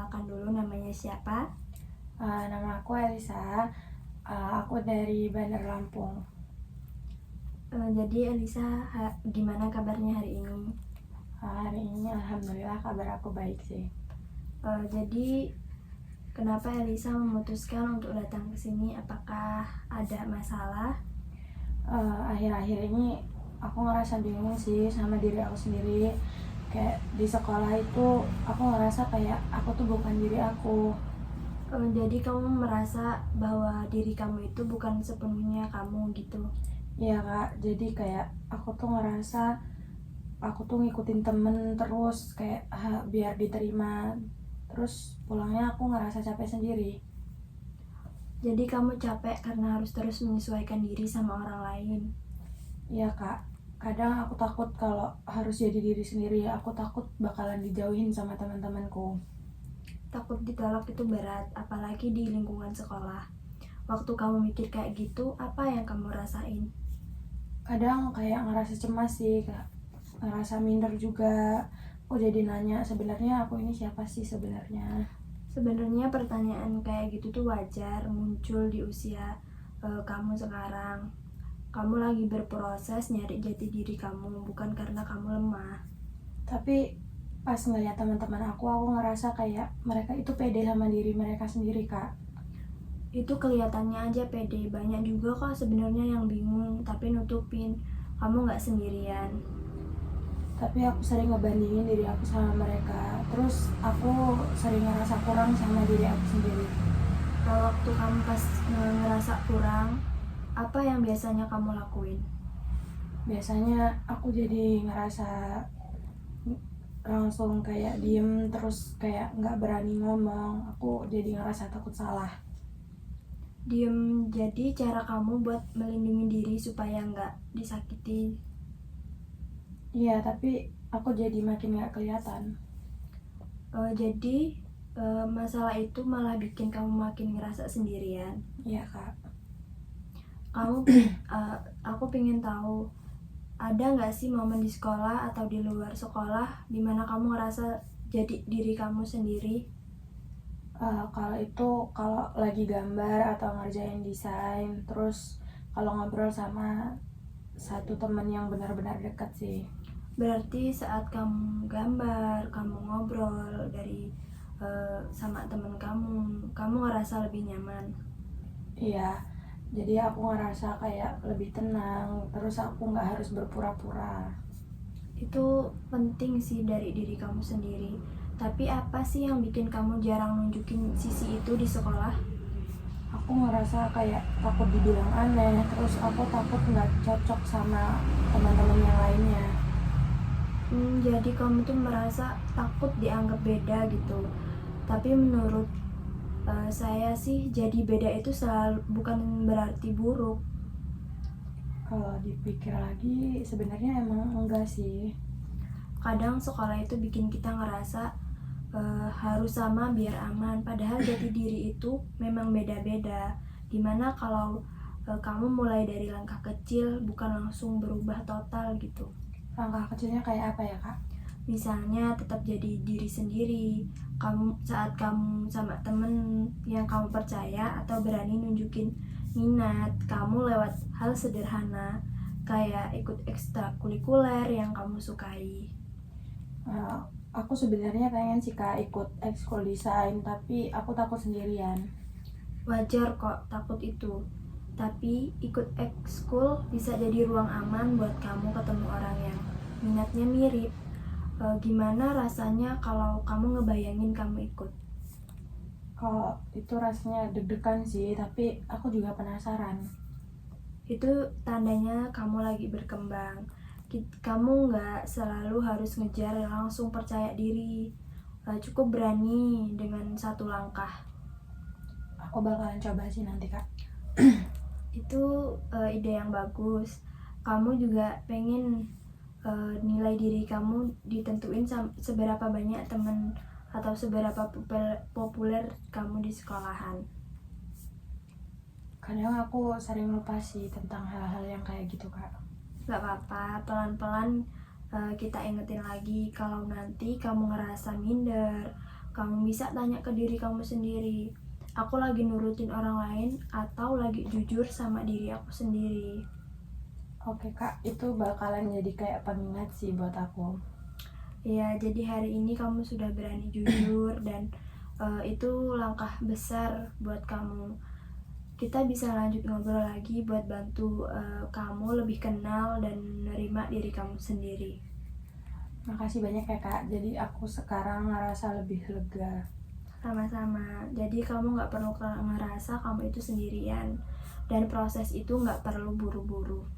perkenalkan dulu namanya siapa? Nama aku Elisa. Aku dari Bandar Lampung. Jadi Elisa, gimana kabarnya hari ini? Hari ini alhamdulillah kabar aku baik sih. Jadi kenapa Elisa memutuskan untuk datang ke sini? Apakah ada masalah? Akhir-akhir ini aku ngerasa bingung sih sama diri aku sendiri. Kayak di sekolah itu aku ngerasa kayak aku tuh bukan diri aku. Jadi kamu merasa bahwa diri kamu itu bukan sepenuhnya kamu gitu? Iya kak, jadi kayak aku tuh ngerasa aku tuh ngikutin temen terus kayak biar diterima. Terus pulangnya aku ngerasa capek sendiri. Jadi kamu capek karena harus terus menyesuaikan diri sama orang lain? Iya kak, kadang aku takut kalau harus jadi diri sendiri. Aku takut bakalan dijauhin sama teman-temanku. Takut ditolak itu berat, apalagi di lingkungan sekolah. Waktu kamu mikir kayak gitu, apa yang kamu rasain? Kadang kayak ngerasa cemas sih, ngerasa minder juga. Aku jadi nanya sebenarnya aku ini siapa sih sebenarnya. Sebenarnya pertanyaan kayak gitu tuh wajar muncul di usia kamu sekarang. Kamu lagi berproses nyari jati diri kamu, bukan karena kamu lemah. Tapi pas ngeliat teman-teman aku ngerasa kayak mereka itu pede sama diri mereka sendiri kak. Itu kelihatannya aja pede, banyak juga kok sebenarnya yang bingung tapi nutupin. Kamu nggak sendirian. Tapi aku sering ngebandingin diri aku sama mereka. Terus aku sering ngerasa kurang sama diri aku sendiri. Kalau waktu kamu pas ngerasa kurang, apa yang biasanya kamu lakuin? Biasanya aku jadi ngerasa langsung kayak diem, terus kayak nggak berani ngomong. Aku jadi ngerasa takut salah. Diem, jadi cara kamu buat melindungi diri supaya nggak disakiti. Iya, tapi aku jadi makin nggak kelihatan. Jadi masalah itu malah bikin kamu makin ngerasa sendirian. Iya kak. Aku pengen tahu, ada nggak sih momen di sekolah atau di luar sekolah dimana kamu ngerasa jadi diri kamu sendiri? Kalau itu kalau lagi gambar atau ngerjain desain, terus kalau ngobrol sama satu temen yang benar-benar dekat sih. Berarti saat kamu gambar, kamu ngobrol sama teman kamu ngerasa lebih nyaman. Iya, jadi aku ngerasa kayak lebih tenang, terus aku nggak harus berpura-pura. Itu penting sih dari diri kamu sendiri. Tapi apa sih yang bikin kamu jarang nunjukin sisi itu di sekolah? Aku ngerasa kayak takut dibilang aneh, terus aku takut nggak cocok sama teman-teman yang lainnya. Jadi kamu tuh merasa takut dianggap beda gitu. Tapi menurut saya sih jadi beda itu selalu bukan berarti buruk. Kalau dipikir lagi sebenarnya emang enggak sih. Kadang sekolah itu bikin kita ngerasa harus sama biar aman, padahal jati diri itu memang beda-beda. Dimana kalau kamu mulai dari langkah kecil, bukan langsung berubah total gitu. Langkah kecilnya kayak apa ya kak? Misalnya tetap jadi diri sendiri saat kamu sama temen yang kamu percaya, atau berani nunjukin minat kamu lewat hal sederhana kayak ikut ekstrakurikuler yang kamu sukai. Aku sebenarnya pengen sih kak ikut ekskul desain, tapi aku takut sendirian. Wajar kok takut itu, tapi ikut ekskul bisa jadi ruang aman buat kamu ketemu orang yang minatnya mirip. Gimana rasanya kalau kamu ngebayangin kamu ikut? Kalau itu rasanya deg-degan sih, tapi aku juga penasaran. Itu tandanya kamu lagi berkembang. Kamu nggak selalu harus ngejar langsung percaya diri. Cukup berani dengan satu langkah. Aku bakalan coba sih nanti kak. Itu ide yang bagus. Kamu juga pengen nilai diri kamu ditentuin seberapa banyak teman atau seberapa populer kamu di sekolahan. Kadang aku sering lupa sih tentang hal-hal yang kayak gitu kak. Gak apa-apa, pelan-pelan kita ingetin lagi. Kalau nanti kamu ngerasa minder, Kamu bisa tanya ke diri kamu sendiri, aku lagi nurutin orang lain atau lagi jujur sama diri aku sendiri. Oke Kak, itu bakalan jadi kayak pengingat sih buat aku. Ya, jadi hari ini kamu sudah berani jujur dan itu langkah besar buat kamu. Kita bisa lanjut ngobrol lagi buat bantu kamu lebih kenal dan menerima diri kamu sendiri. Makasih banyak ya Kak, jadi aku sekarang ngerasa lebih lega. Sama-sama. Jadi kamu nggak perlu ngerasa kamu itu sendirian dan proses itu nggak perlu buru-buru.